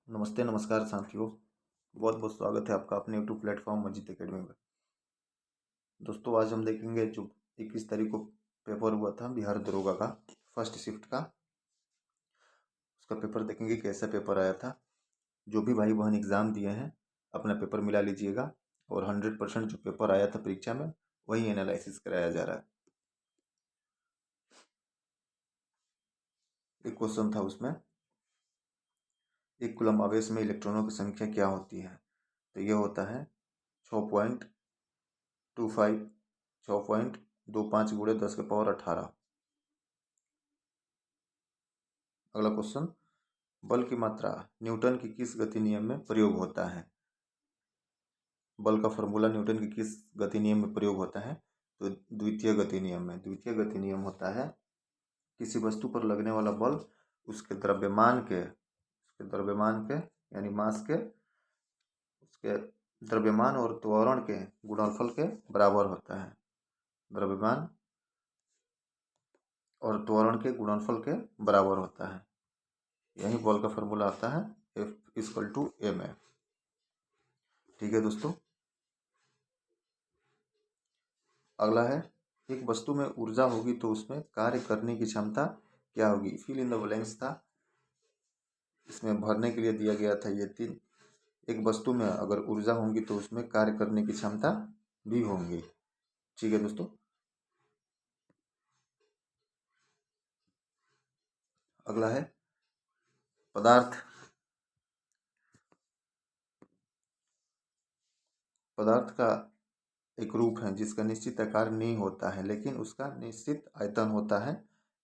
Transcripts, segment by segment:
नमस्ते नमस्कार साथियों। बहुत बहुत स्वागत है आपका अपने यूट्यूब प्लेटफॉर्म मजीद एकेडमी में। दोस्तों आज हम देखेंगे जो 21 तारीख को पेपर हुआ था बिहार दरोगा का फर्स्ट शिफ्ट का, उसका पेपर देखेंगे कैसा पेपर आया था। जो भी भाई बहन एग्ज़ाम दिए हैं अपना पेपर मिला लीजिएगा और 100% जो पेपर आया था परीक्षा में वही एनालिसिस कराया जा रहा है। एक क्वेश्चन था उसमें, एक कूलम आवेश में इलेक्ट्रॉनों की संख्या क्या होती है? तो ये होता है 6.25 6.25 गुणे 10⁻18। अगला क्वेश्चन, बल की मात्रा न्यूटन की किस गति नियम में प्रयोग होता है? बल का फॉर्मूला न्यूटन की किस गति नियम में प्रयोग होता है? तो द्वितीय गति नियम में। द्वितीय गति नियम होता है किसी वस्तु पर लगने वाला बल उसके द्रव्यमान के यानी मास के उसके द्रव्यमान और त्वरण के गुणनफल के बराबर होता है। द्रव्यमान और त्वरण के गुणनफल के बराबर होता है। यही बल का फॉर्मूला आता है F=ma। ठीक है दोस्तों। अगला है, एक वस्तु में ऊर्जा होगी तो उसमें कार्य करने की क्षमता क्या होगी? फिल इन द ब्लैंक्स था, इसमें भरने के लिए दिया गया था ये तीन। एक वस्तु में अगर ऊर्जा होगी तो उसमें कार्य करने की क्षमता भी होंगी। ठीक है दोस्तों। अगला है, पदार्थ पदार्थ का एक रूप है जिसका निश्चित आकार नहीं होता है लेकिन उसका निश्चित आयतन होता है,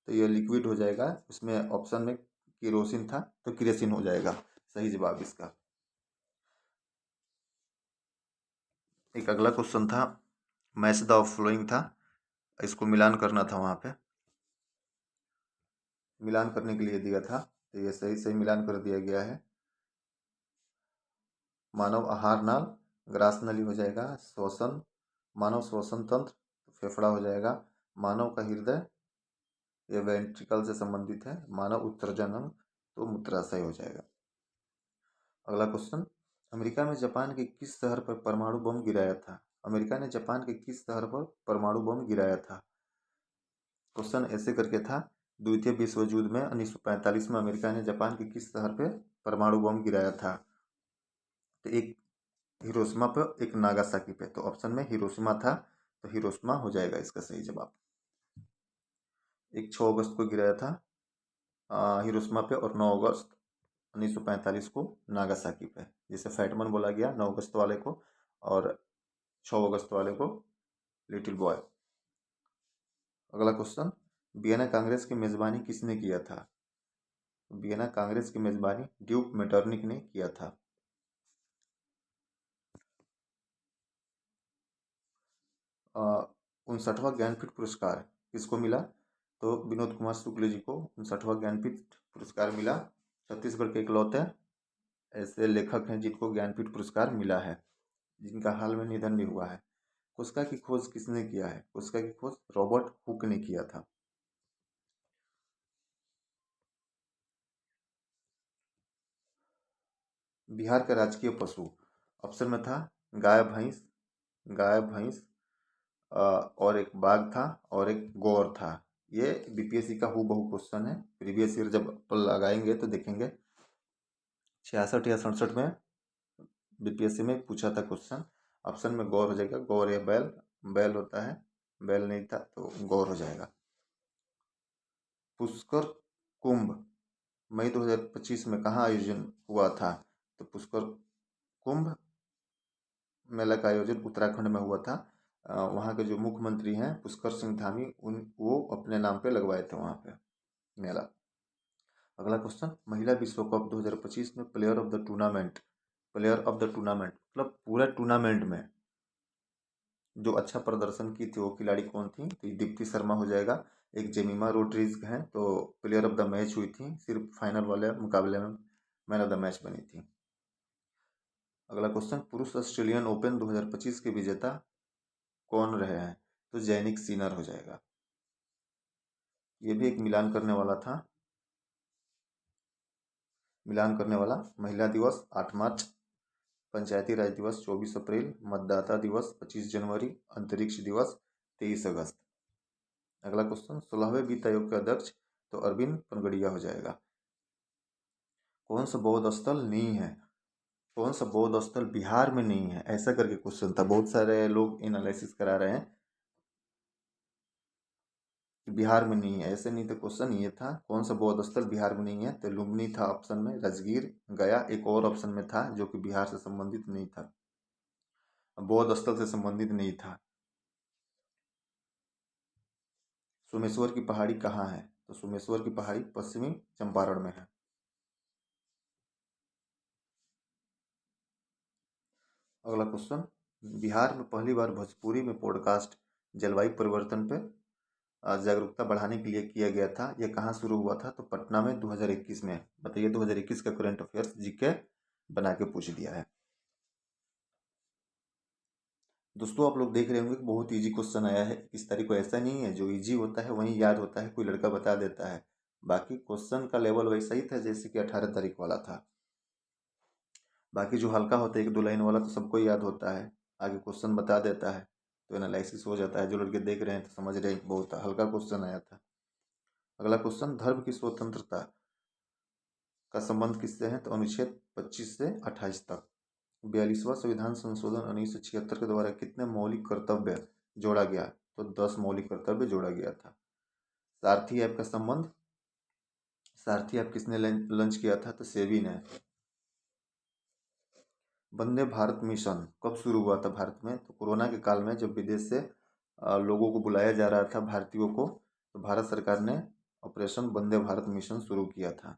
तो यह लिक्विड हो जाएगा। उसमें ऑप्शन में केरोसिन था तो क्रिएसिन हो जाएगा सही जवाब इसका। एक अगला क्वेश्चन था, मैच द फॉलोइंग था, इसको मिलान करना था। वहाँ पे मिलान करने के लिए दिया था तो ये सही सही मिलान कर दिया गया है। मानव आहार नाल ग्रास नली हो जाएगा। श्वसन, मानव श्वसन तंत्र फेफड़ा हो जाएगा। मानव का हृदय ये वेंट्रिकल से संबंधित है। मानव उत्सर्जन अंग तो मूत्राशय हो जाएगा। अगला क्वेश्चन, अमेरिका में जापान के किस शहर पर परमाणु बम गिराया था? अमेरिका ने जापान के किस शहर पर परमाणु बम गिराया था? क्वेश्चन ऐसे करके था, द्वितीय विश्व युद्ध में 1945 में अमेरिका ने जापान के किस शहर पे परमाणु बम गिराया था? तो एक हिरोशिमा पे, एक नागासाकी पे। तो ऑप्शन में हिरोशिमा था तो हिरोशिमा हो जाएगा इसका सही जवाब। एक 6 अगस्त को गिराया था हिरोशिमा पे और 9 अगस्त 1945 को नागासाकी पे, जिसे फैटमन बोला गया 9 अगस्त वाले को और 6 अगस्त वाले को लिटिल बॉय। अगला क्वेश्चन, वियना कांग्रेस की मेजबानी किसने किया था? वियना कांग्रेस की मेजबानी ड्यूक मेटरनिक ने किया था। 59वां ज्ञानपीठ पुरस्कार किसको मिला? तो विनोद कुमार शुक्ल जी को 59वां ज्ञानपीठ पुरस्कार मिला। छत्तीसगढ़ के इकलौते ऐसे लेखक हैं जिनको ज्ञानपीठ पुरस्कार मिला है, जिनका हाल में निधन भी हुआ है। कुस्का की खोज किसने किया है? कुस्का की खोज रॉबर्ट हुक ने किया था। बिहार का राजकीय पशु ऑप्शन में था गाय भैंस और एक बाघ था और एक गौर था। ये बीपीएससी का हूबहू क्वेश्चन है। प्रीवियस ईयर जब अपन लगाएंगे तो देखेंगे 66 या 67 में बीपीएससी में पूछा था क्वेश्चन। ऑप्शन में गौर हो जाएगा। गौर या बैल, बैल होता है, बैल नहीं था तो गौर हो जाएगा। पुष्कर कुंभ मई 2025 में कहाँ आयोजन हुआ था? तो पुष्कर कुंभ मेला का आयोजन उत्तराखंड में हुआ था। वहाँ के जो मुख्यमंत्री हैं पुष्कर सिंह धामी, उन वो अपने नाम पे लगवाए थे वहाँ पे मेला। अगला क्वेश्चन, महिला विश्व कप 2025 में प्लेयर ऑफ द टूर्नामेंट मतलब पूरे टूर्नामेंट में जो अच्छा प्रदर्शन की थी वो खिलाड़ी कौन थी? तो ये दीप्ति शर्मा हो जाएगा। एक जेमिमा रोड्रिग्स हैं तो प्लेयर ऑफ द मैच हुई थी, सिर्फ फाइनल वाले मुकाबले में मैन ऑफ द मैच बनी थी। अगला क्वेश्चन, पुरुष ऑस्ट्रेलियन ओपन 2025 के विजेता कौन रहे हैं? तो जैनिक सीनर हो जाएगा। ये भी एक मिलान करने वाला था। मिलान करने वाला। महिला दिवस 8 मार्च, पंचायती राज दिवस 24 अप्रैल, मतदाता दिवस 25 जनवरी, अंतरिक्ष दिवस 23 अगस्त। अगला क्वेश्चन, 16वें वित्त आयोग के अध्यक्ष तो अरविंद पनगड़िया हो जाएगा। कौन सा बौद्ध स्थल नहीं है? कौन सा बौद्ध स्थल बिहार में नहीं है? ऐसा करके क्वेश्चन था, बहुत सारे लोग एनालिसिस करा रहे हैं कि बिहार में नहीं है। ऐसे नहीं तो क्वेश्चन ये था, कौन सा बौद्ध स्थल बिहार में नहीं है? तो लुम्बिनी था ऑप्शन में, राजगीर, गया एक और ऑप्शन में था जो कि बिहार से संबंधित नहीं था, बौद्ध स्थल से संबंधित नहीं था। सोमेश्वर की पहाड़ी कहाँ है? तो सोमेश्वर की पहाड़ी पश्चिमी चंपारण में है। अगला क्वेश्चन, बिहार में पहली बार भोजपुरी में पॉडकास्ट जलवायु परिवर्तन पे जागरूकता बढ़ाने के लिए किया गया था, यह कहाँ शुरू हुआ था? तो पटना में 2021 में। बताइए 2021 का करंट अफेयर्स जीके बना के पूछ दिया है। दोस्तों आप लोग देख रहे होंगे कि बहुत इजी क्वेश्चन आया है। इस तारीख को ऐसा नहीं है, जो इजी होता है वही याद होता है, कोई लड़का बता देता है। बाकी क्वेश्चन का लेवल वैसा ही था जैसे कि 18 तारीख वाला था। बाकी जो हल्का होता है 1-2 लाइन वाला तो सबको याद होता है, आगे क्वेश्चन बता देता है तो एनालिसिस हो जाता है। जो लड़के देख रहे हैं तो समझ रहे हैं बहुत हल्का क्वेश्चन आया था। अगला क्वेश्चन, धर्म की स्वतंत्रता का संबंध किससे है? तो अनुच्छेद 25 से 28 तक। 42वां संविधान संशोधन 1976 के द्वारा कितने मौलिक कर्तव्य जोड़ा गया? तो 10 मौलिक कर्तव्य जोड़ा गया था। सारथी ऐप का संबंध, सारथी ऐप किसने लॉन्च किया था? तो सेबी ने। वंदे भारत मिशन कब शुरू हुआ था भारत में? तो कोरोना के काल में, जब विदेश से लोगों को बुलाया जा रहा था, भारतीयों को, तो भारत सरकार ने ऑपरेशन वंदे भारत मिशन शुरू किया था।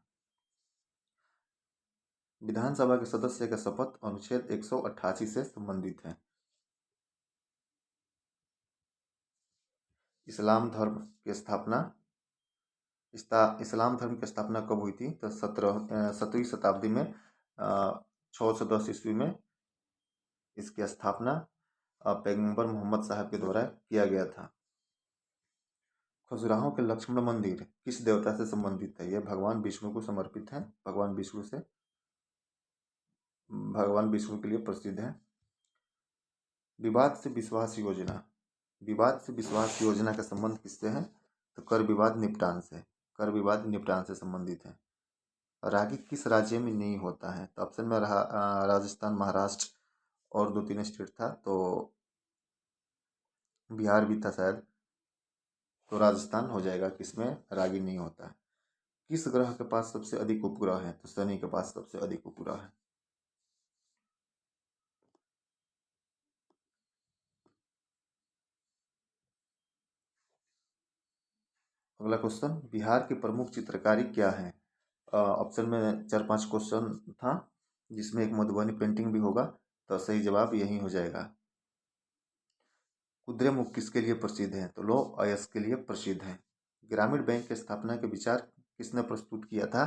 विधानसभा के सदस्य का शपथ अनुच्छेद 188 से संबंधित है। इस्लाम धर्म की स्थापना, इस्लाम धर्म की स्थापना कब हुई थी? तो 17वीं शताब्दी में, 610 ईस्वी में इसकी स्थापना पैगंबर मोहम्मद साहब के द्वारा किया गया था। खजुराहो के लक्ष्मण मंदिर किस देवता से संबंधित है? यह भगवान विष्णु को समर्पित है, भगवान विष्णु के लिए प्रसिद्ध है। विवाद से विश्वास योजना, विवाद से विश्वास योजना का संबंध किससे है? तो कर विवाद निपटान से, कर विवाद निपटान से संबंधित है। रागी किस राज्य में नहीं होता है? तो ऑप्शन में रहा राजस्थान, महाराष्ट्र और 2-3 स्टेट था, तो बिहार भी था शायद, तो राजस्थान हो जाएगा किसमें रागी नहीं होता है। किस ग्रह के पास सबसे अधिक उपग्रह है? तो शनि के पास सबसे अधिक उपग्रह है। अगला क्वेश्चन, बिहार की प्रमुख चित्रकारी क्या है? ऑप्शन में 4-5 क्वेश्चन था, जिसमें एक मधुबनी पेंटिंग भी होगा, तो सही जवाब यही हो जाएगा। कुद्रेमुख किसके लिए प्रसिद्ध है? तो लौह अयस्क के लिए प्रसिद्ध है। ग्रामीण बैंक की स्थापना के विचार किसने प्रस्तुत किया था?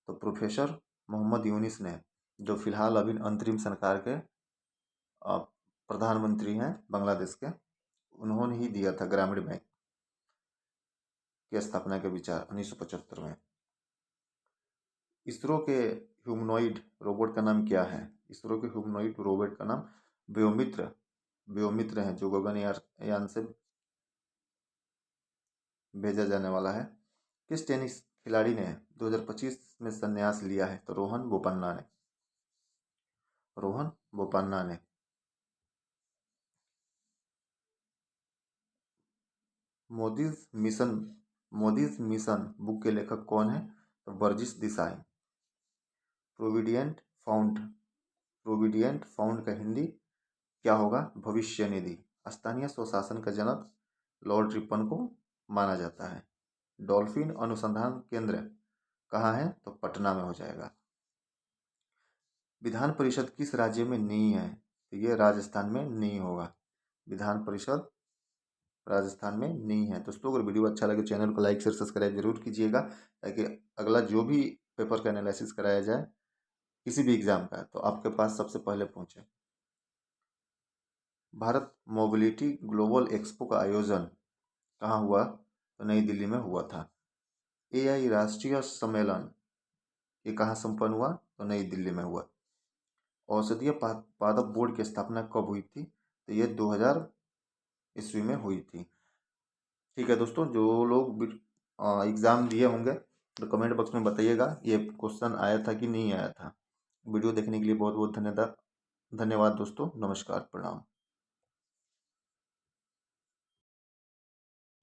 तो प्रोफेसर मोहम्मद यूनिस ने, जो फिलहाल अभी अंतरिम सरकार के प्रधानमंत्री हैं बांग्लादेश के, उन्होंने ही दिया था ग्रामीण बैंक की स्थापना के विचार 1975 में। इसरो के ह्यूमनॉइड रोबोट का नाम क्या है? इसरो के ह्यूमनॉइड रोबोट का नाम व्योमित्र, व्योमित्र है, जो गगनयान से भेजा जाने वाला है। किस टेनिस खिलाड़ी ने 2025 में संन्यास लिया है? तो रोहन बोपन्ना ने, रोहन बोपन्ना ने। Modi's mission, Modi's mission book के लेखक कौन है? तो वर्जिश देसाई। प्रोविडियंट फाउंड, प्रोविडियंट फाउंड का हिंदी क्या होगा? भविष्य निधि। स्थानीय स्वशासन का जनक लॉर्ड रिपन को माना जाता है। डॉल्फिन अनुसंधान केंद्र कहाँ है? तो पटना में हो जाएगा। विधान परिषद किस राज्य में नहीं है? तो ये राजस्थान में नहीं होगा, विधान परिषद राजस्थान में नहीं है। दोस्तों अगर वीडियो अच्छा लगे चैनल को लाइक शेयर सब्सक्राइब जरूर कीजिएगा, ताकि अगला जो भी पेपर का एनालिसिस कराया जाए किसी भी एग्जाम का, तो आपके पास सबसे पहले पहुंचे। भारत मोबिलिटी ग्लोबल एक्सपो का आयोजन कहाँ हुआ? तो नई दिल्ली में हुआ था। एआई राष्ट्रीय सम्मेलन, ये कहाँ संपन्न हुआ? तो नई दिल्ली में हुआ। औषधीय पादप बोर्ड की स्थापना कब हुई थी? तो ये 2000 ईस्वी में हुई थी। ठीक है दोस्तों, जो लोग एग्ज़ाम दिए होंगे तो कमेंट बॉक्स में बताइएगा ये क्वेश्चन आया था कि नहीं आया था। वीडियो देखने के लिए बहुत बहुत धन्यवाद दोस्तों। नमस्कार, प्रणाम।